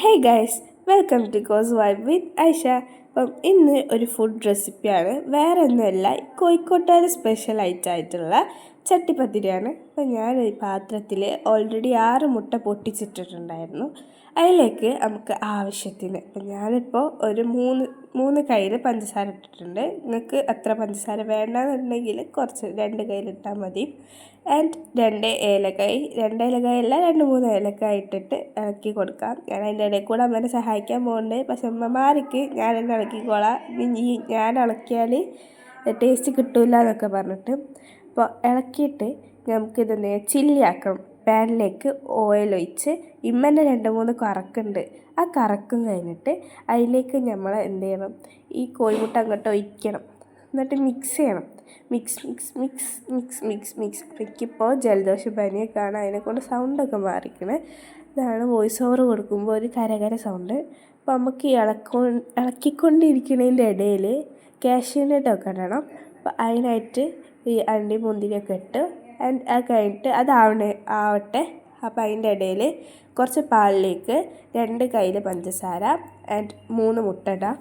Hey guys, welcome to cos vibe with Aisha. അപ്പം ഇന്ന് ഒരു ഫുഡ് റെസിപ്പിയാണ്. വേറെ ഒന്നുമല്ല, കോഴിക്കോട്ടുകാർ സ്പെഷ്യൽ ആയിട്ടുള്ള ചട്ടിപ്പത്തിരിയാണ്. അപ്പം ഞാൻ ഈ പാത്രത്തിൽ ഓൾറെഡി 6 മുട്ട പൊട്ടിച്ചിട്ടിട്ടുണ്ടായിരുന്നു. അതിലേക്ക് നമുക്ക് ആവശ്യത്തിന്, അപ്പം ഞാനിപ്പോൾ ഒരു മൂന്ന് കയ്യിൽ പഞ്ചസാര ഇട്ടിട്ടുണ്ട്. നിങ്ങൾക്ക് അത്ര പഞ്ചസാര വേണ്ടെന്നുണ്ടെങ്കിൽ കുറച്ച് 2 കയ്യിലിട്ടാൽ മതി. ആൻഡ് 2 ഏലക്കായ്, 2 ഏലക്കായല്ല 2-3 ഏലക്കായ് ഇട്ടിട്ട് ഇളക്കി കൊടുക്കാം. ഞാൻ അതിൻ്റെ ഇടയിൽ കൂടെ അമ്മേനെ സഹായിക്കാൻ പോകുന്നുണ്ട്. പക്ഷെ അമ്മമാർക്ക് ഞാൻ തന്നെ ഇളക്കിക്കോളാം, ഞാൻ ഇളക്കിയാൽ ടേസ്റ്റ് കിട്ടില്ല എന്നൊക്കെ പറഞ്ഞിട്ട്. അപ്പോൾ ഇളക്കിയിട്ട് നമുക്കിതൊന്ന് ചില്ലി ആക്കണം. പാനിലേക്ക് ഓയിൽ ഒഴിച്ച് ഇമ്മന്നെ 2-3 കറക്കുണ്ട്. ആ കറക്കും കഴിഞ്ഞിട്ട് അതിലേക്ക് നമ്മൾ എന്ത് ചെയ്യണം, ഈ കോഴിമുട്ട അങ്ങോട്ട് ഒഴിക്കണം. എന്നിട്ട് മിക്സ് ചെയ്യണം. Mix mix mix mix mix mix എനിക്കിപ്പോൾ ജലദോഷം പനിയൊക്കെയാണ്, അതിനെക്കൊണ്ട് സൗണ്ടൊക്കെ മാറിക്കണേ. ഇതാണ് വോയിസ് ഓവർ കൊടുക്കുമ്പോൾ ഒരു കരകര സൗണ്ട്. അപ്പോൾ നമുക്ക് ഈ ഇളക്കിക്കൊണ്ടിരിക്കുന്നതിൻ്റെ ഇടയിൽ കാഷ്യൂനട്ടൊക്കെ ഇടണം. അപ്പോൾ അതിനായിട്ട് ഈ അണ്ടി മുന്തിരിയൊക്കെ ഇട്ട് അത് കഴിഞ്ഞിട്ട് ആവട്ടെ. അപ്പോൾ അതിൻ്റെ ഇടയിൽ കുറച്ച് പാലിലേക്ക് 2 കയ്യിൽ പഞ്ചസാര ആൻഡ് 3 മുട്ട ഇടാം.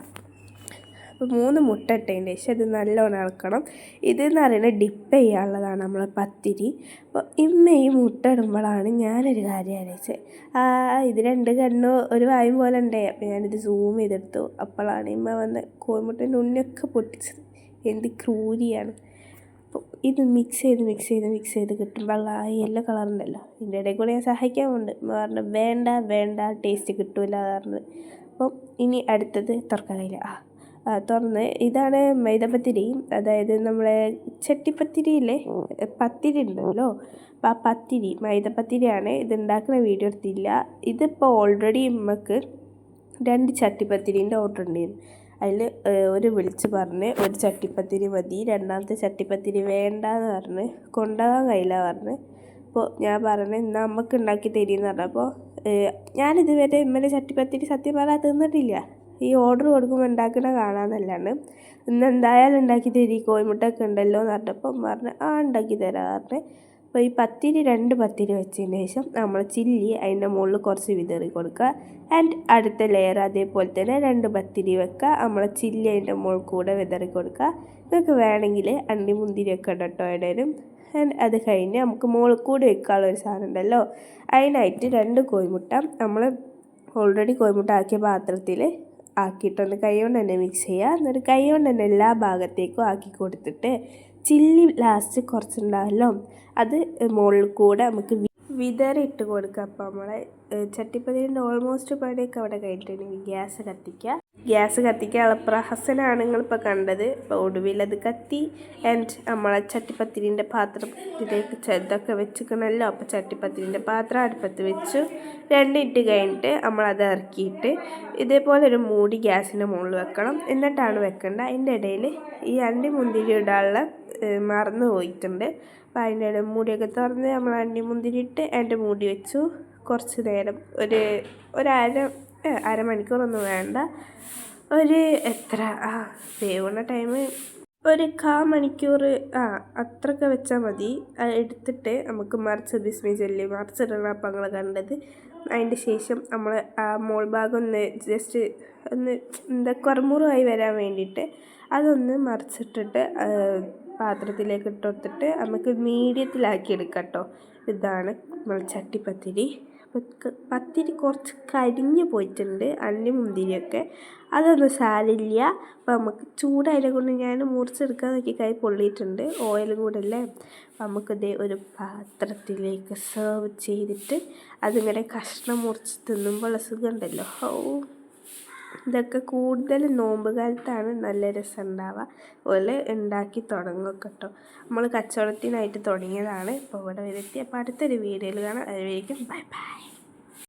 അപ്പോൾ 3 മുട്ട ഇട്ടതിന് ശേഷം ഇത് നല്ലോണം ഇളക്കണം. ഇതെന്ന് പറയുന്നത് ഡിപ്പ് ചെയ്യാനുള്ളതാണ് നമ്മളെ പത്തിരി. അപ്പോൾ ഈ മുട്ട ഇടുമ്പോഴാണ് ഞാനൊരു കാര്യം ആലോചിച്ചത്. ഇത് 2 കണ്ണോ ഒരു വായും പോലെ ഉണ്ടേ. അപ്പോൾ ഞാനിത് സൂം ചെയ്തെടുത്തു. അപ്പോഴാണ് ഇമ്മ വന്ന് കോഴിമുട്ടേൻ്റെ ഉണ്ണയൊക്കെ പൊട്ടിച്ചത്. എന്ത് ക്രൂരിയാണ്. അപ്പോൾ ഇത് മിക്സ് ചെയ്ത് കിട്ടുമ്പോൾ ആ യെല്ലോ കളറുണ്ടല്ലോ, ഇതിൻ്റെ ഇടയിൽ കൂടെ ഞാൻ സഹായിക്കാൻ പോകുന്നുണ്ട്. പറഞ്ഞു വേണ്ട ടേസ്റ്റ് കിട്ടില്ല പറഞ്ഞത്. അപ്പം ഇനി അടുത്തത് തുറക്കാനില്ല. തുറന്ന് ഇതാണ് മൈദപ്പത്തിരി, അതായത് നമ്മളെ ചട്ടിപ്പത്തിരിയിലെ പത്തിരി ഉണ്ടല്ലോ. അപ്പോൾ ആ പത്തിരി മൈദപ്പത്തിരിയാണ്. ഇത് ഉണ്ടാക്കുന്ന വീഡിയോ എടുത്തില്ല. ഇതിപ്പോൾ ഓൾറെഡി നമുക്ക് 2 ചട്ടിപ്പത്തിരീൻ്റെ ഓർഡർ ഉണ്ടായിരുന്നു. അതിൽ ഒരു വിളിച്ച് പറഞ്ഞ് ഒരു ചട്ടിപ്പത്തിരി മതി, 2ാമത്തെ ചട്ടിപ്പത്തിരി വേണ്ടെന്ന് പറഞ്ഞ് കൊണ്ടുപോകാൻ കഴിയില്ല പറഞ്ഞ്. അപ്പോൾ ഞാൻ പറഞ്ഞ് എന്നാൽ നമുക്ക് ഉണ്ടാക്കി തരുമെന്ന് പറഞ്ഞപ്പോൾ ഞാനിതുവരെ ഇമ്മലെ ചട്ടിപ്പത്തിരി സത്യം പറഞ്ഞാൽ തിന്നിട്ടില്ല. ഈ ഓർഡർ കൊടുക്കുമ്പോൾ ഉണ്ടാക്കുന്ന കാണാമെന്നല്ലാണ്ട് ഇന്ന് എന്തായാലും ഉണ്ടാക്കി തരും, കോഴിമുട്ടൊക്കെ ഉണ്ടല്ലോ എന്ന് പറഞ്ഞപ്പോൾ പറഞ്ഞ് ഉണ്ടാക്കി തരാം പറഞ്ഞ്. അപ്പോൾ ഈ 2 പത്തിരി വെച്ചതിന് ശേഷം നമ്മൾ ചില്ലി അതിൻ്റെ മുകളിൽ കുറച്ച് വിതറി കൊടുക്കുക. ആൻഡ് അടുത്ത ലെയർ അതേപോലെ തന്നെ 2 പത്തിരി വെക്കുക. നമ്മൾ ചില്ലി അതിൻ്റെ മുകളിൽ കൂടെ വിതറി കൊടുക്കുക. നിങ്ങൾക്ക് വേണമെങ്കിൽ അണ്ടി മുന്തിരിയൊക്കെ ഇടട്ടോ ഇടരും. ആൻഡ് അത് കഴിഞ്ഞ് നമുക്ക് മുകളിൽ കൂടെ വെക്കാനുള്ള ഒരു സാധനം ഉണ്ടല്ലോ, അതിനായിട്ട് 2 കോഴിമുട്ട നമ്മൾ ഓൾറെഡി കോഴിമുട്ട ആക്കിയ പാത്രത്തിൽ ആക്കിയിട്ടൊന്ന് കൈ കൊണ്ട് തന്നെ മിക്സ് ചെയ്യുക. എന്നിട്ട് കൈ കൊണ്ട് തന്നെ എല്ലാ ഭാഗത്തേക്കും ആക്കി കൊടുത്തിട്ട് ചില്ലി ലാസ്റ്റ് കുറച്ചുണ്ടാവല്ലോ, അത് മുകളിൽ കൂടെ നമുക്ക് വിതറിയിട്ട് കൊടുക്കുക. അപ്പോൾ നമ്മളെ ചട്ടിപ്പത്തിരിൻ്റെ ഓൾമോസ്റ്റ് പണിയൊക്കെ അവിടെ കഴിഞ്ഞിട്ടുണ്ടെങ്കിൽ ഗ്യാസ് കത്തിക്കാനുള്ള പ്രഹസനമാണ് നിങ്ങളിപ്പോൾ കണ്ടത്. ഇപ്പോൾ ഒടുവിൽ അത് കത്തി. ആൻഡ് നമ്മളെ ചട്ടിപ്പത്തിരിൻ്റെ പാത്രത്തിലേക്ക് ഇതൊക്കെ വെച്ചിക്കണമല്ലോ. അപ്പോൾ ചട്ടിപ്പത്തിരിൻ്റെ പാത്രം അടുപ്പത്ത് വെച്ചു. 2 മിനിറ്റ് കഴിഞ്ഞിട്ട് നമ്മളത് ഇറക്കിയിട്ട് ഇതേപോലെ ഒരു മൂടി ഗ്യാസിൻ്റെ മുകളിൽ വെക്കണം. എന്നിട്ടാണ് വെക്കേണ്ടത്. അതിൻ്റെ ഇടയിൽ ഈ അണ്ടി മുന്തിരി ഇടാനുള്ള മറന്നു പോയിട്ടുണ്ട്. അപ്പോൾ അതിൻ്റെ ഇടയിൽ മൂടിയൊക്കെ തുറന്ന് നമ്മൾ അണ്ടി മുന്തിരി ഇട്ട് അതിൻ്റെ മൂടി വെച്ചു. കുറച്ച് നേരം ഒരു അരമണിക്കൂറൊന്നും വേണ്ട, ഒരു എത്ര വേവുന്ന ടൈം ഒരു 1/4 മണിക്കൂർ അത്രയൊക്കെ വെച്ചാൽ മതി. എടുത്തിട്ട് നമുക്ക് മറിച്ചിടണം. അപ്പം നിങ്ങൾ കണ്ടത്. അതിൻ്റെ ശേഷം നമ്മൾ ആ മോൾ ഭാഗം ഒന്ന് ജസ്റ്റ് ഒന്ന് കുറുമുറുവായി വരാൻ വേണ്ടിയിട്ട് അതൊന്ന് മറിച്ചിട്ടിട്ട് പാത്രത്തിലേക്ക് ഇട്ട് കൊടുത്തിട്ട് നമുക്ക് മീഡിയത്തിലാക്കി എടുക്കാം കേട്ടോ. ഇതാണ് നമ്മൾ ചട്ടിപ്പത്തിരി. പത്തിരി കുറച്ച് കരിഞ്ഞു പോയിട്ടുണ്ട്, അണ്ടി മുന്തിരിയൊക്കെ. അതൊന്നും സാരില്ല. അപ്പം നമുക്ക് ചൂടായതിനെ കൊണ്ട് ഞാൻ മുറിച്ചെടുക്കാൻ നോക്കി കൈ പൊള്ളിയിട്ടുണ്ട്, ഓയിലും കൂടെ അല്ലേ. അപ്പം നമുക്കിതേ ഒരു പാത്രത്തിലേക്ക് സെർവ് ചെയ്തിട്ട് അതിങ്ങനെ കഷ്ണം മുറിച്ച് തിന്നുമ്പോൾ സുഖം ഉണ്ടല്ലോ. ഇതൊക്കെ കൂടുതൽ നോമ്പ് കാലത്താണ് നല്ല രസം ഉണ്ടാവുക. അതുപോലെ ഉണ്ടാക്കി തുടങ്ങുക കേട്ടോ. നമ്മൾ കച്ചവടത്തിനായിട്ട് തുടങ്ങിയതാണ്. ഇപ്പോൾ ഇവിടെ വരെത്തി. അപ്പോൾ അടുത്തൊരു വീഡിയോയിൽ കാണാം. അതുവരേക്കും ബൈ ബൈ.